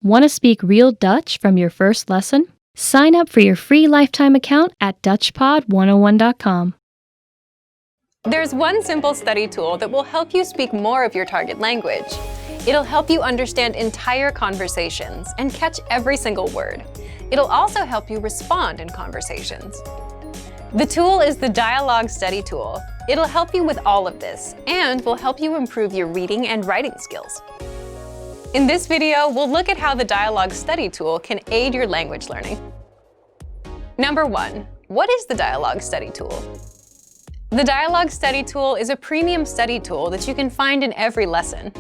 Want to speak real Dutch from your first lesson? Sign up for your free lifetime account at DutchPod101.com. There's one simple study tool that will help you speak more of your target language. It'll help you understand entire conversations and catch every single word. It'll also help you respond in conversations. The tool is the Dialog study tool. It'll help you with all of this and will help you improve your reading and writing skills. In this video, we'll look at how the Dialog study tool can aid your language learning. Number 1. What is the Dialog study tool? The Dialog study tool is a premium study tool that you can find in every lesson.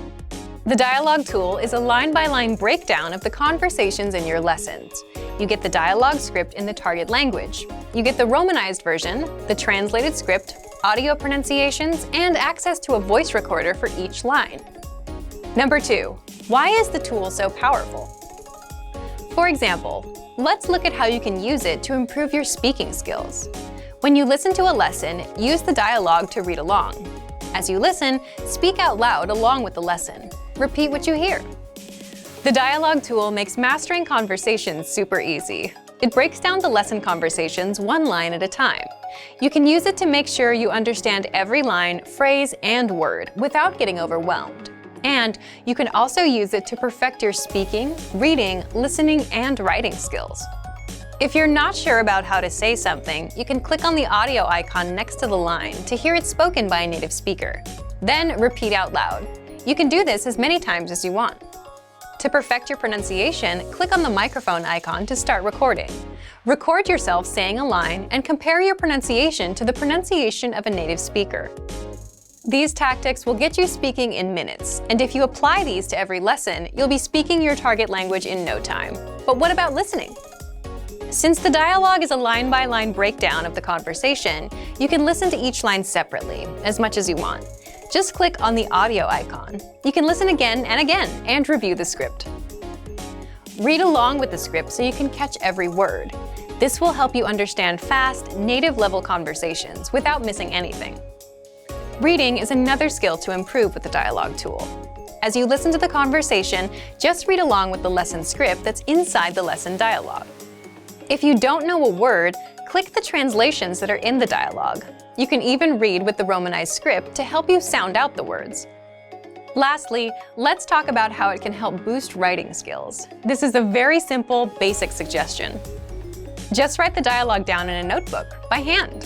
The Dialog tool is a line-by-line breakdown of the conversations in your lessons. You get the dialogue script in the target language. You get the Romanized version, the translated script, audio pronunciations, and access to a voice recorder for each line. Number 2. Why is the tool so powerful? For example, let's look at how you can use it to improve your speaking skills. When you listen to a lesson, use the dialogue to read along. As you listen, speak out loud along with the lesson. Repeat what you hear. The Dialog tool makes mastering conversations super easy. It breaks down the lesson conversations one line at a time. You can use it to make sure you understand every line, phrase, and word without getting overwhelmed. And you can also use it to perfect your speaking, reading, listening, and writing skills. If you're not sure about how to say something, you can click on the audio icon next to the line to hear it spoken by a native speaker. Then repeat out loud. You can do this as many times as you want. To perfect your pronunciation, click on the microphone icon to start recording. Record yourself saying a line and compare your pronunciation to the pronunciation of a native speaker. These tactics will get you speaking in minutes, and if you apply these to every lesson, you'll be speaking your target language in no time. But what about listening? Since the dialogue is a line-by-line breakdown of the conversation, you can listen to each line separately, as much as you want. Just click on the audio icon. You can listen again and review the script. Read along with the script so you can catch every word. This will help you understand fast, native-level conversations without missing anything. Reading is another skill to improve with the Dialog tool. As you listen to the conversation, just read along with the lesson script that's inside the lesson dialogue. If you don't know a word, click the translations that are in the dialogue. You can even read with the Romanized script to help you sound out the words. Lastly, let's talk about how it can help boost writing skills. This is a very simple, basic suggestion. Just write the dialogue down in a notebook, by hand.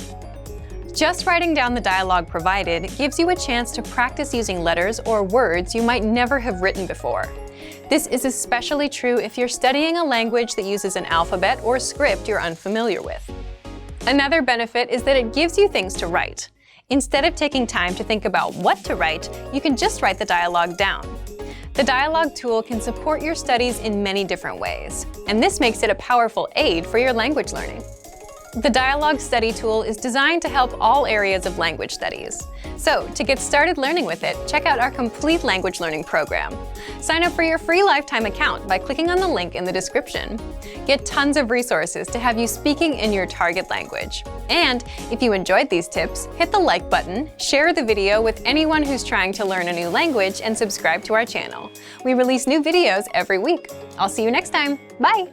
Just writing down the dialogue provided gives you a chance to practice using letters or words you might never have written before. This is especially true if you're studying a language that uses an alphabet or script you're unfamiliar with. Another benefit is that it gives you things to write. Instead of taking time to think about what to write, you can just write the dialogue down. The Dialog tool can support your studies in many different ways, and this makes it a powerful aid for your language learning. The Dialog study tool is designed to help all areas of language studies. So, to get started learning with it, check out our complete language learning program. Sign up for your free lifetime account by clicking on the link in the description. Get tons of resources to have you speaking in your target language. And if you enjoyed these tips, hit the like button, share the video with anyone who's trying to learn a new language, and subscribe to our channel. We release new videos every week. I'll see you next time. Bye!